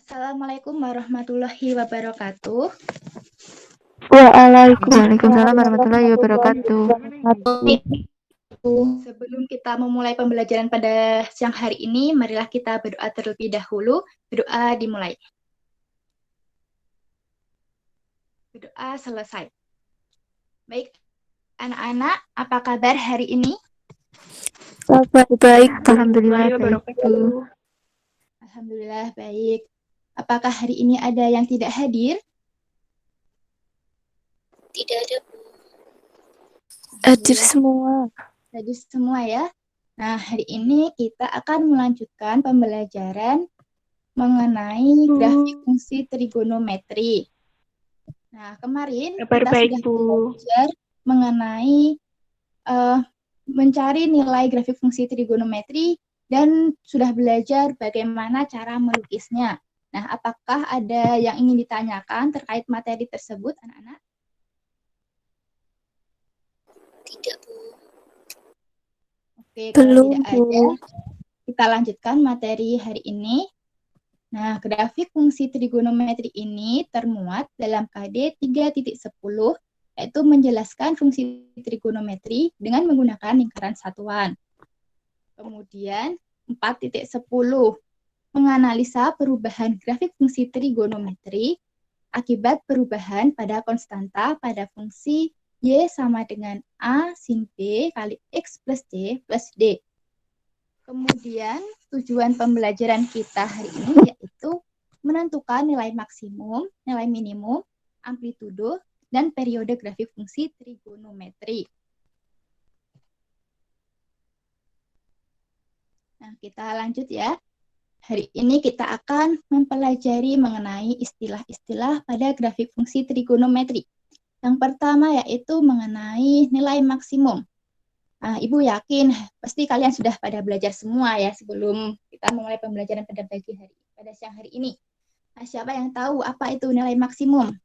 Assalamualaikum warahmatullahi wabarakatuh. Waalaikumsalam warahmatullahi wabarakatuh. Sebelum kita memulai pembelajaran pada siang hari ini, marilah kita berdoa terlebih dahulu. Berdoa dimulai. Berdoa selesai. Baik, anak-anak, apa kabar hari ini? Baik, alhamdulillah baik. Alhamdulillah baik. Apakah hari ini ada yang tidak hadir? Tidak ada. Hadir semua. Hadir semua ya. Nah, hari ini kita akan melanjutkan pembelajaran mengenai grafik fungsi trigonometri. Nah, kemarin kita sudah belajar mengenai mencari nilai grafik fungsi trigonometri dan sudah belajar bagaimana cara melukisnya. Nah, apakah ada yang ingin ditanyakan terkait materi tersebut, anak-anak? Tidak, Bu. Oke, kalau tidak ada, kita lanjutkan materi hari ini. Nah, grafik fungsi trigonometri ini termuat dalam KD 3.10, yaitu menjelaskan fungsi trigonometri dengan menggunakan lingkaran satuan. Kemudian 4.10, menganalisa perubahan grafik fungsi trigonometri akibat perubahan pada konstanta pada fungsi Y sama dengan A sin B kali X plus Y plus D. Kemudian tujuan pembelajaran kita hari ini yaitu menentukan nilai maksimum, nilai minimum, amplitudo, dan periode grafik fungsi trigonometri. Nah, kita lanjut ya. Hari ini kita akan mempelajari mengenai istilah-istilah pada grafik fungsi trigonometri. Yang pertama yaitu mengenai nilai maksimum. Nah, Ibu yakin pasti kalian sudah pada belajar semua ya sebelum kita memulai pembelajaran pada siang hari ini. Nah, siapa yang tahu apa itu nilai maksimum?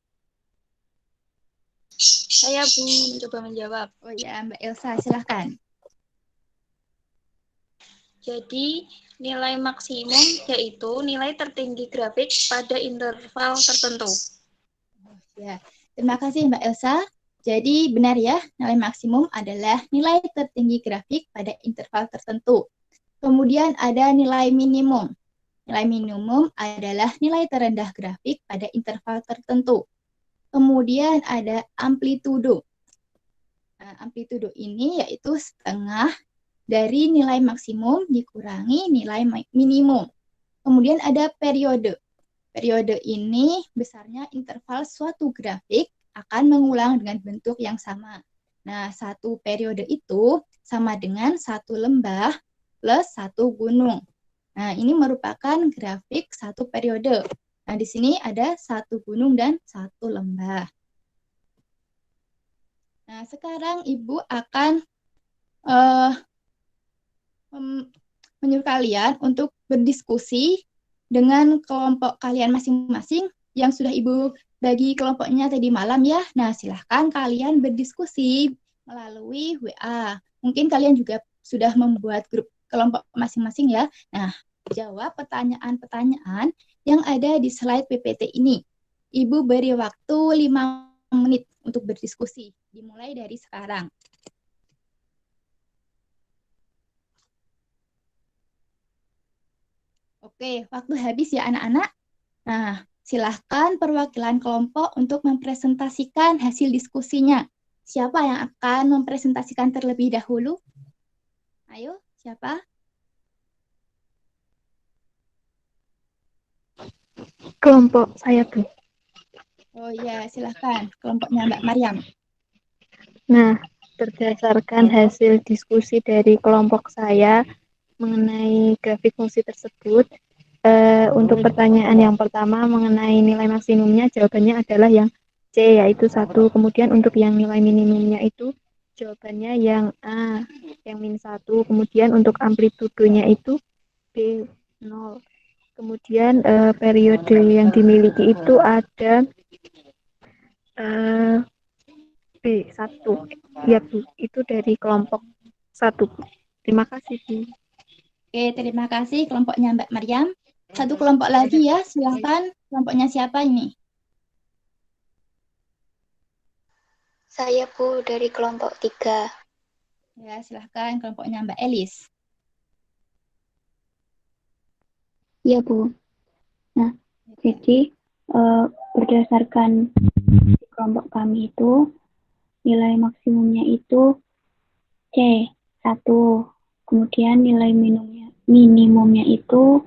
Saya, Bu, mencoba menjawab. Oh ya, Mbak Elsa, silahkan. Jadi, nilai maksimum yaitu nilai tertinggi grafik pada interval tertentu. Ya, terima kasih Mbak Elsa. Jadi benar ya, nilai maksimum adalah nilai tertinggi grafik pada interval tertentu. Kemudian ada nilai minimum. Nilai minimum adalah nilai terendah grafik pada interval tertentu. Kemudian ada amplitudo. Nah, amplitudo ini yaitu setengah dari nilai maksimum dikurangi nilai minimum. Kemudian ada periode. Periode ini besarnya interval suatu grafik akan mengulang dengan bentuk yang sama. Nah, satu periode itu sama dengan satu lembah plus satu gunung. Nah, ini merupakan grafik satu periode. Nah, di sini ada satu gunung dan satu lembah. Nah, sekarang Ibu akan menyuruh kalian untuk berdiskusi dengan kelompok kalian masing-masing yang sudah Ibu bagi kelompoknya tadi malam ya. Nah, silahkan kalian berdiskusi melalui WA. Mungkin kalian juga sudah membuat grup kelompok masing-masing ya. Nah, jawab pertanyaan-pertanyaan yang ada di slide PPT ini. Ibu beri waktu 5 menit untuk berdiskusi. Dimulai dari sekarang. Oke, waktu habis ya anak-anak. Nah, silahkan perwakilan kelompok untuk mempresentasikan hasil diskusinya. Siapa yang akan mempresentasikan terlebih dahulu? Ayo, siapa? Kelompok saya, Bu. Oh ya, silahkan. Kelompoknya Mbak Maryam. Nah, berdasarkan hasil diskusi dari kelompok saya mengenai grafik fungsi tersebut, untuk pertanyaan yang pertama mengenai nilai maksimumnya, jawabannya adalah yang C, yaitu 1. Kemudian untuk yang nilai minimumnya itu jawabannya yang A, yang -1. Kemudian untuk amplitudonya itu B, 0. Kemudian periode yang dimiliki itu ada B1. Ya, Bu. Itu dari kelompok 1. Terima kasih, Bu. Oke, terima kasih kelompoknya Mbak Maryam. Satu kelompok lagi ya, silahkan. Kelompoknya siapa ini? Saya Bu dari kelompok 3. Ya, silahkan kelompoknya Mbak Elis. Iya, Bu. Nah, jadi berdasarkan kelompok kami itu, nilai maksimumnya itu C1. Kemudian nilai minimumnya itu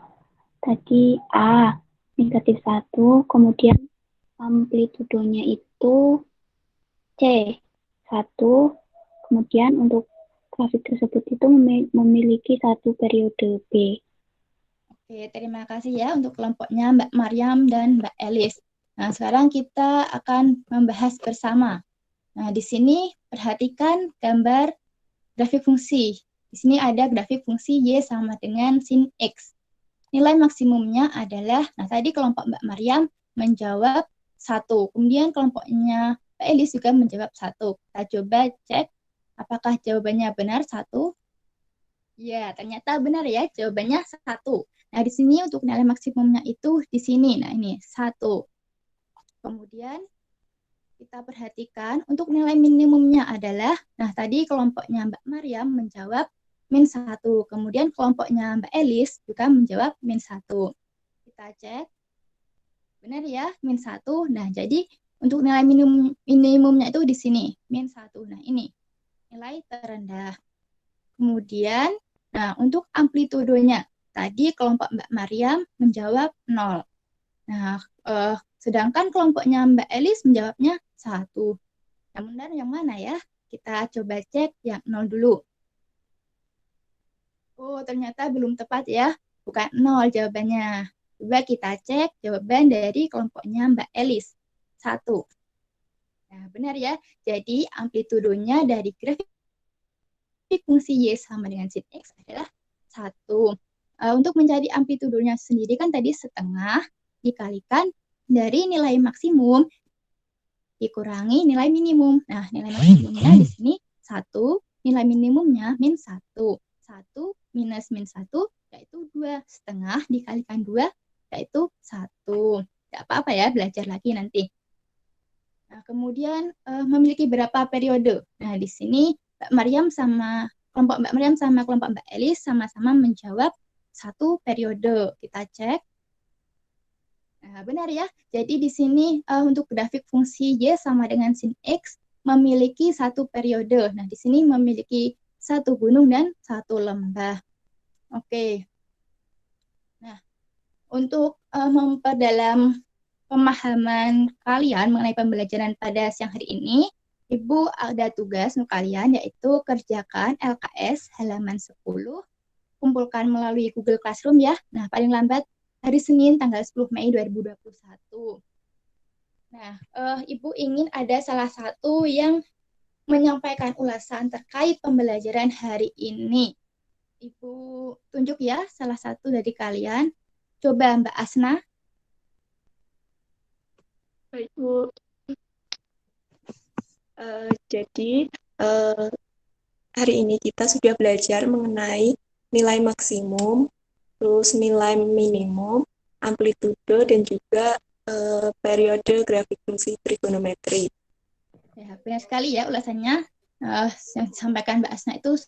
tadi A, -1. Kemudian amplitudonya itu C1. Kemudian untuk grafik tersebut itu memiliki satu periode B. Oke, terima kasih ya untuk kelompoknya Mbak Maryam dan Mbak Elis. Nah, sekarang kita akan membahas bersama. Nah, di sini perhatikan gambar grafik fungsi. Di sini ada grafik fungsi Y sama dengan sin X. Nilai maksimumnya adalah, nah tadi kelompok Mbak Maryam menjawab 1. Kemudian kelompoknya Mbak Elis juga menjawab 1. Kita coba cek apakah jawabannya benar 1. Ya, ternyata benar ya, jawabannya 1. Nah, di sini untuk nilai maksimumnya itu di sini. Nah, ini 1. Kemudian kita perhatikan untuk nilai minimumnya adalah, nah tadi kelompoknya Mbak Maryam menjawab -1. Kemudian kelompoknya Mbak Elis juga menjawab -1. Kita cek. Benar ya, -1. Nah, jadi untuk nilai minimumnya itu di sini, -1. Nah, ini nilai terendah. Kemudian, nah untuk amplitudonya, tadi kelompok Mbak Maryam menjawab 0. Nah, sedangkan kelompoknya Mbak Elis menjawabnya 1. Yang benar yang mana ya? Kita coba cek yang 0 dulu. Oh, ternyata belum tepat ya. Bukan 0 jawabannya. Coba kita cek jawaban dari kelompoknya Mbak Elis. 1. Nah, benar ya. Jadi, amplitudonya dari grafik fungsi Y sama dengan sin X adalah 1. Untuk mencari amplitudonya sendiri kan tadi setengah dikalikan dari nilai maksimum dikurangi nilai minimum. Nah, nilai maksimumnya di sini 1, nilai minimumnya -1. 1 minus -1 yaitu 2. Setengah dikalikan 2 yaitu 1. Tidak apa-apa ya, belajar lagi nanti. Nah, kemudian memiliki berapa periode? Nah, di sini kelompok Mbak Maryam sama kelompok Mbak Elis sama-sama menjawab 1 periode. Kita cek. Nah, benar ya. Jadi di sini untuk grafik fungsi Y sama dengan sin X memiliki 1 periode. Nah, di sini memiliki 1 gunung dan 1 lembah. Oke. Nah, untuk memperdalam pemahaman kalian mengenai pembelajaran pada siang hari ini, Ibu ada tugas untuk kalian yaitu kerjakan LKS halaman 10, kumpulkan melalui Google Classroom ya. Nah, paling lambat hari Senin tanggal 10 Mei 2021. Nah, Ibu ingin ada salah satu yang menyampaikan ulasan terkait pembelajaran hari ini. Ibu tunjuk ya salah satu dari kalian. Coba Mbak Asna. Baik, Bu. Jadi, hari ini kita sudah belajar mengenai nilai maksimum, terus nilai minimum, amplitudo, dan juga periode grafik fungsi trigonometri. Ya, benar sekali ya ulasannya. Yang disampaikan Mbak Asna itu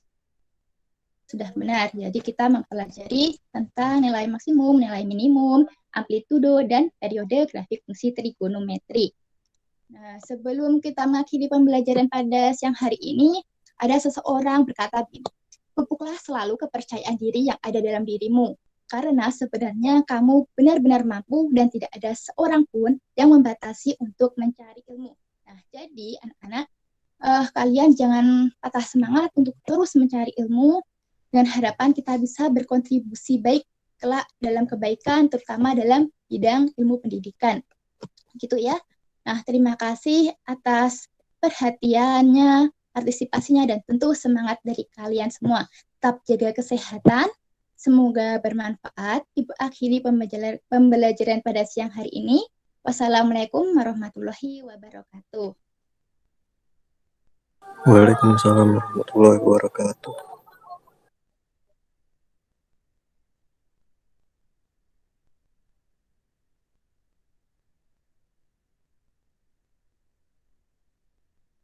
sudah benar. Jadi kita mempelajari tentang nilai maksimum, nilai minimum, amplitudo, dan periode grafik fungsi trigonometri. Nah, sebelum kita mengakhiri pembelajaran pada siang hari ini, ada seseorang berkata begini, pupuklah selalu kepercayaan diri yang ada dalam dirimu, karena sebenarnya kamu benar-benar mampu dan tidak ada seorang pun yang membatasi untuk mencari ilmu. Nah, jadi anak-anak, kalian jangan patah semangat untuk terus mencari ilmu, dengan harapan kita bisa berkontribusi baik kelak dalam kebaikan, terutama dalam bidang ilmu pendidikan. Gitu ya. Nah, terima kasih atas perhatiannya, partisipasinya, dan tentu semangat dari kalian semua. Tetap jaga kesehatan, semoga bermanfaat. Ibu akhiri pembelajaran pada siang hari ini. Wassalamualaikum warahmatullahi wabarakatuh. Waalaikumsalam warahmatullahi wabarakatuh.